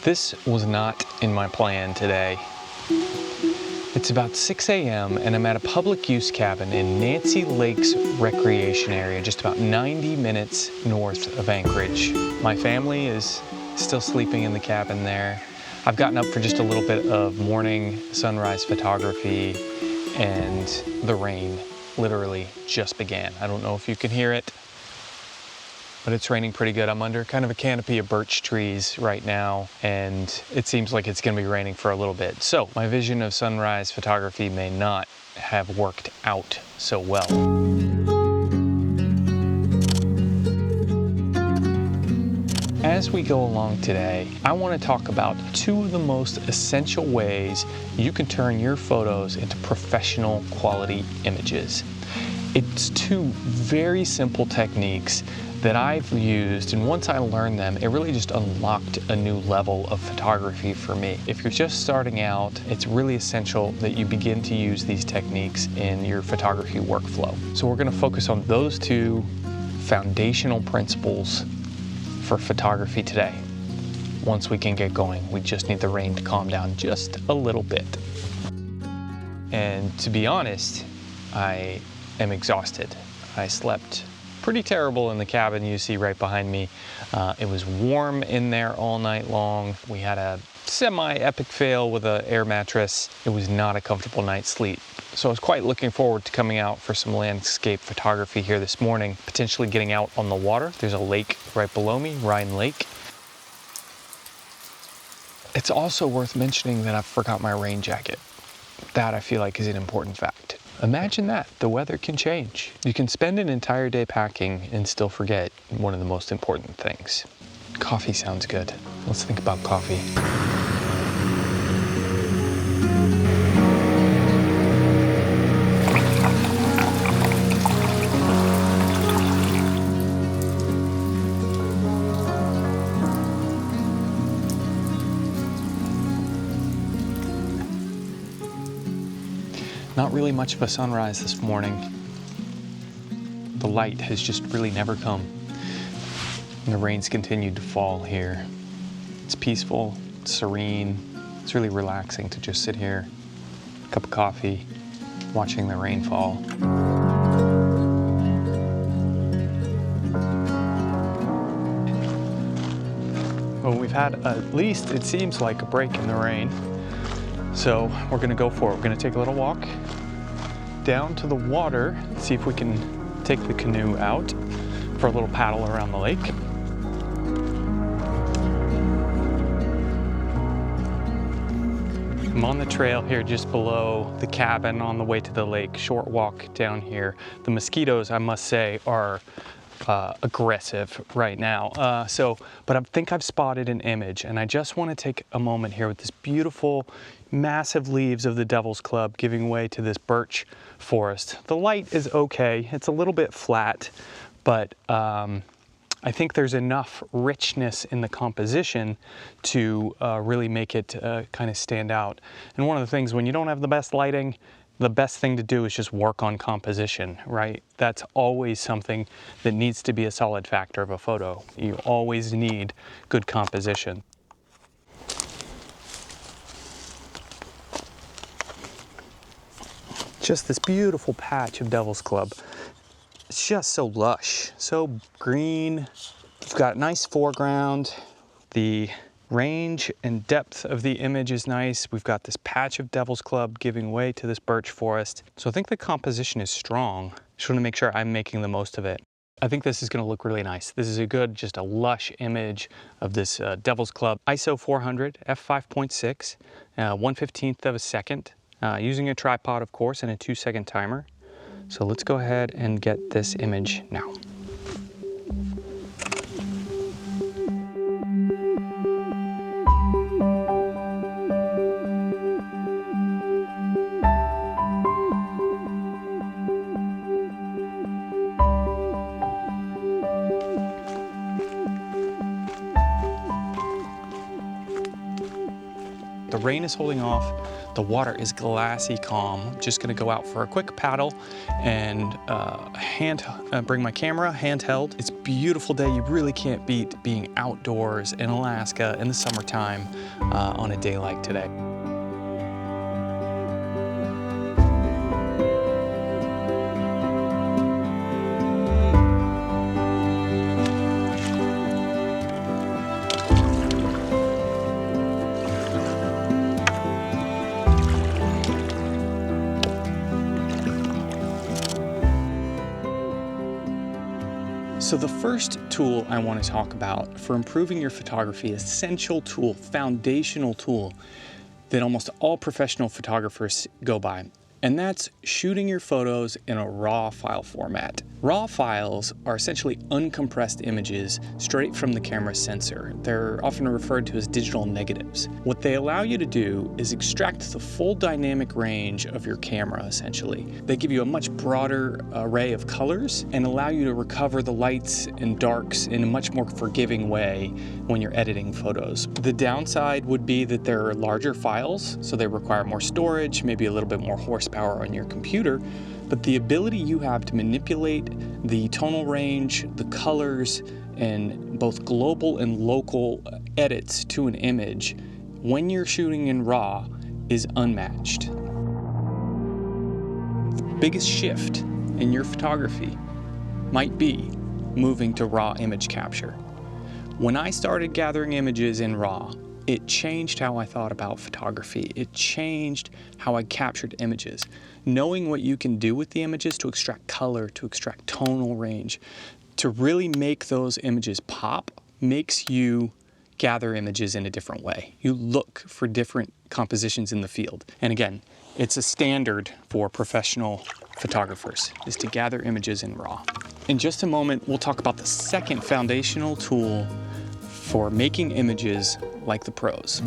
This was not in my plan today. It's about 6 a.m. and I'm at a public use cabin in Nancy Lake's recreation area, just about 90 minutes north of Anchorage. My family is still sleeping in the cabin there. I've gotten up for just a little bit of morning sunrise photography, and the rain literally just began. I don't know if you can hear it, but it's raining pretty good. I'm under kind of a canopy of birch trees right now, and it seems like it's gonna be raining for a little bit. So my vision of sunrise photography may not have worked out so well. As we go along today, I want to talk about two of the most essential ways you can turn your photos into professional quality images. It's two very simple techniques that I've used, and once I learned them, it really just unlocked a new level of photography for me. If you're just starting out, it's really essential that you begin to use these techniques in your photography workflow. So we're going to focus on those two foundational principles for photography today. Once we can get going, we just need the rain to calm down just a little bit. And to be honest, I am exhausted. I slept pretty terrible in the cabin you see right behind me. It was warm in there all night long. We had a semi-epic fail with an air mattress. It was not a comfortable night's sleep. So I was quite looking forward to coming out for some landscape photography here this morning, potentially getting out on the water. There's a lake right below me, Rhein Lake. It's also worth mentioning that I forgot my rain jacket. That I feel like is an important fact. Imagine that, the weather can change. You can spend an entire day packing and still forget one of the most important things. Coffee sounds good. Let's think about coffee. Not really much of a sunrise this morning. The light has just really never come. And the rain's continued to fall here. It's peaceful, it's serene. It's really relaxing to just sit here, cup of coffee, watching the rain fall. Well, we've had at least, it seems like, a break in the rain. So we're gonna go for it. We're gonna take a little walk down to the water, see if we can take the canoe out for a little paddle around the lake. I'm on the trail here just below the cabin on the way to the lake. Short walk down here. The mosquitoes, I must say, are aggressive right now. But I think I've spotted an image, and I just want to take a moment here with this beautiful, massive leaves of the Devil's Club giving way to this birch forest. The light is okay. It's a little bit flat, but I think there's enough richness in the composition to really make it kind of stand out. And one of the things, when you don't have the best lighting, the best thing to do is just work on composition, right? That's always something that needs to be a solid factor of a photo. You always need good composition. Just this beautiful patch of Devil's Club. It's just so lush, so green. We've got a nice foreground. The range and depth of the image is nice. We've got this patch of Devil's Club giving way to this birch forest. So I think the composition is strong. Just want to make sure I'm making the most of it. I think this is going to look really nice. This is a good, just a lush image of this Devil's Club. ISO 400, f5.6, 1/15 of a second. Using a tripod, of course, and a 2-second timer. So let's go ahead and get this image now. the rain is holding off. The water is glassy calm. Just gonna go out for a quick paddle and bring my camera handheld. It's a beautiful day. You really can't beat being outdoors in Alaska in the summertime on a day like today. So the first tool I want to talk about for improving your photography, essential tool, foundational tool that almost all professional photographers go by, and that's shooting your photos in a RAW file format. RAW files are essentially uncompressed images straight from the camera sensor. They're often referred to as digital negatives. What they allow you to do is extract the full dynamic range of your camera, essentially. They give you a much broader array of colors and allow you to recover the lights and darks in a much more forgiving way when you're editing photos. The downside would be that they're larger files, so they require more storage, maybe a little bit more horsepower on your computer, but the ability you have to manipulate the tonal range, the colors, and both global and local edits to an image when you're shooting in RAW is unmatched. The biggest shift in your photography might be moving to RAW image capture. When I started gathering images in RAW, it changed how I thought about photography. It changed how I captured images. Knowing what you can do with the images to extract color, to extract tonal range, to really make those images pop, makes you gather images in a different way. You look for different compositions in the field. And again, it's a standard for professional photographers, is to gather images in RAW. In just a moment, we'll talk about the second foundational tool for making images like the pros.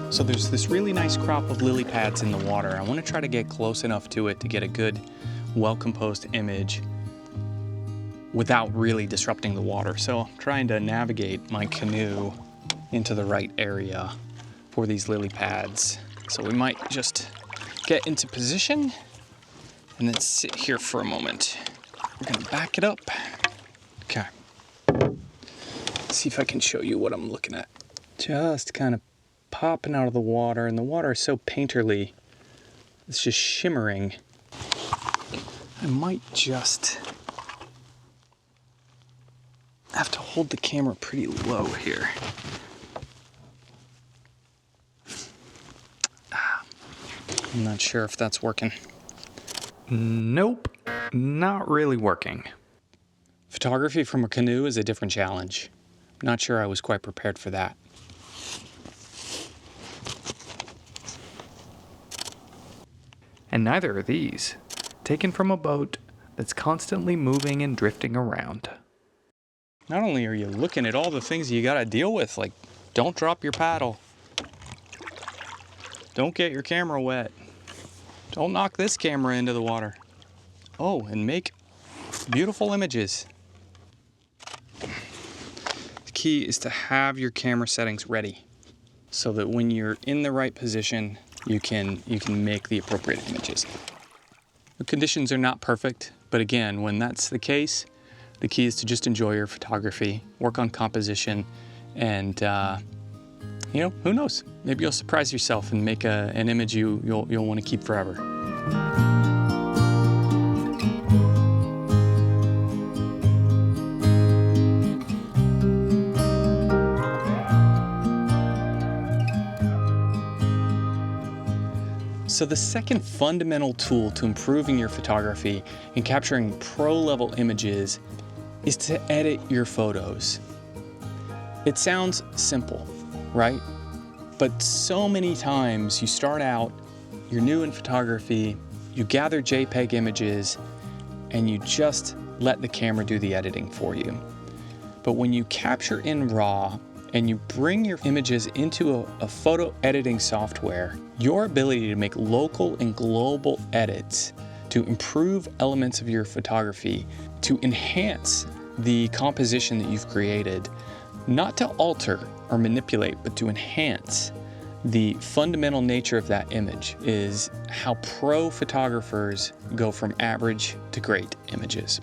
So there's this really nice crop of lily pads in the water. I want to try to get close enough to it to get a good, well-composed image without really disrupting the water. So I'm trying to navigate my canoe into the right area for these lily pads. So we might just get into position and then sit here for a moment. We're gonna back it up. Okay. Let's see if I can show you what I'm looking at. Just kind of popping out of the water, and the water is so painterly. It's just shimmering. I might just have to hold the camera pretty low here. I'm not sure if that's working. Nope, not really working. Photography from a canoe is a different challenge. Not sure I was quite prepared for that. And neither are these, taken from a boat that's constantly moving and drifting around. Not only are you looking at all the things you gotta deal with, like don't drop your paddle, don't get your camera wet, don't knock this camera into the water. Oh, and make beautiful images. The key is to have your camera settings ready so that when you're in the right position, you can make the appropriate images. The conditions are not perfect, but again, when that's the case, the key is to just enjoy your photography, work on composition, and who knows? Maybe you'll surprise yourself and make an image you'll want to keep forever. So the second fundamental tool to improving your photography and capturing pro-level images is to edit your photos. It sounds simple, right? But so many times you start out, you're new in photography, you gather JPEG images, and you just let the camera do the editing for you. But when you capture in RAW and you bring your images into a photo editing software, your ability to make local and global edits to improve elements of your photography, to enhance the composition that you've created, not to alter or manipulate, but to enhance the fundamental nature of that image, is how pro photographers go from average to great images.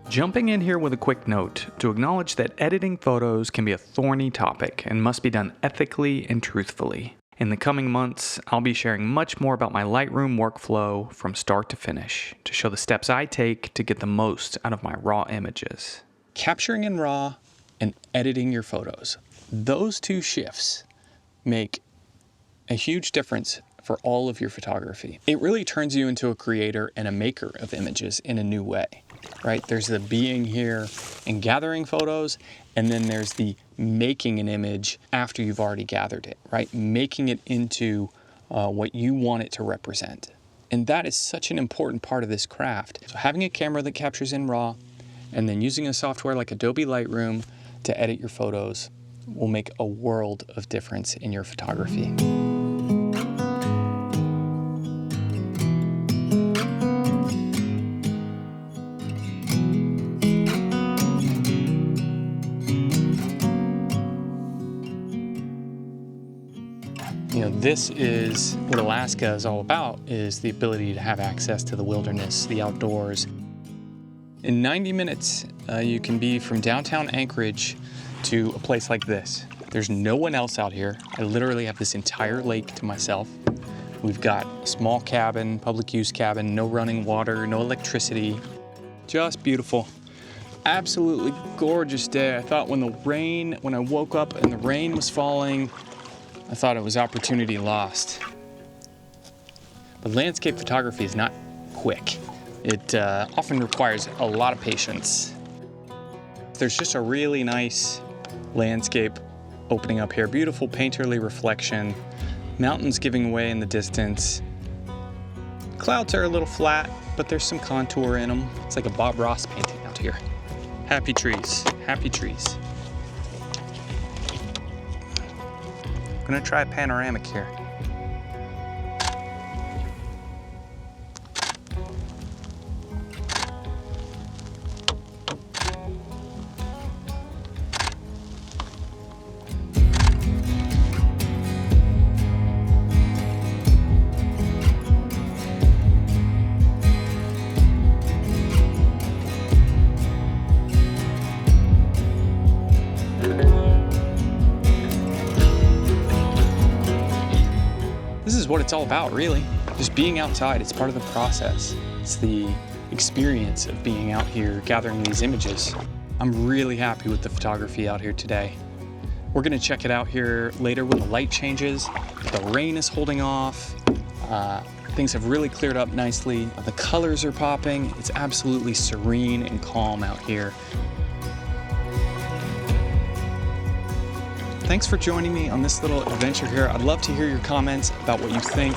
Jumping in here with a quick note to acknowledge that editing photos can be a thorny topic and must be done ethically and truthfully. In the coming months, I'll be sharing much more about my Lightroom workflow from start to finish to show the steps I take to get the most out of my raw images. Capturing in RAW and editing your photos. Those two shifts make a huge difference for all of your photography. It really turns you into a creator and a maker of images in a new way, right? There's the being here and gathering photos, and then there's the making an image after you've already gathered it, right? Making it into what you want it to represent. And that is such an important part of this craft. So having a camera that captures in RAW and then using a software like Adobe Lightroom to edit your photos will make a world of difference in your photography. You know, this is what Alaska is all about, is the ability to have access to the wilderness, the outdoors. In 90 minutes, you can be from downtown Anchorage to a place like this. There's no one else out here. I literally have this entire lake to myself. We've got a small cabin, public use cabin, no running water, no electricity. Just beautiful. Absolutely gorgeous day. I thought when I woke up and the rain was falling, I thought it was opportunity lost. But landscape photography is not quick. It often requires a lot of patience. There's just a really nice landscape opening up here. Beautiful painterly reflection. Mountains giving way in the distance. Clouds are a little flat, but there's some contour in them. It's like a Bob Ross painting out here. Happy trees, happy trees. I'm gonna try a panoramic here. This is what it's all about, really. Just being outside, it's part of the process. It's the experience of being out here gathering these images. I'm really happy with the photography out here today. We're gonna check it out here later when the light changes. The rain is holding off. Things have really cleared up nicely. The colors are popping. It's absolutely serene and calm out here. Thanks for joining me on this little adventure here. I'd love to hear your comments about what you think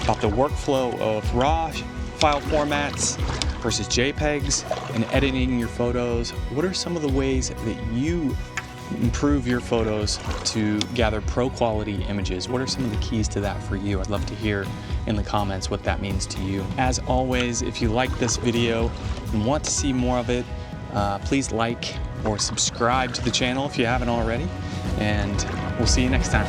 about the workflow of RAW file formats versus JPEGs and editing your photos. What are some of the ways that you improve your photos to gather pro quality images? What are some of the keys to that for you? I'd love to hear in the comments what that means to you. As always, if you like this video and want to see more of it, please like or subscribe to the channel if you haven't already. And we'll see you next time.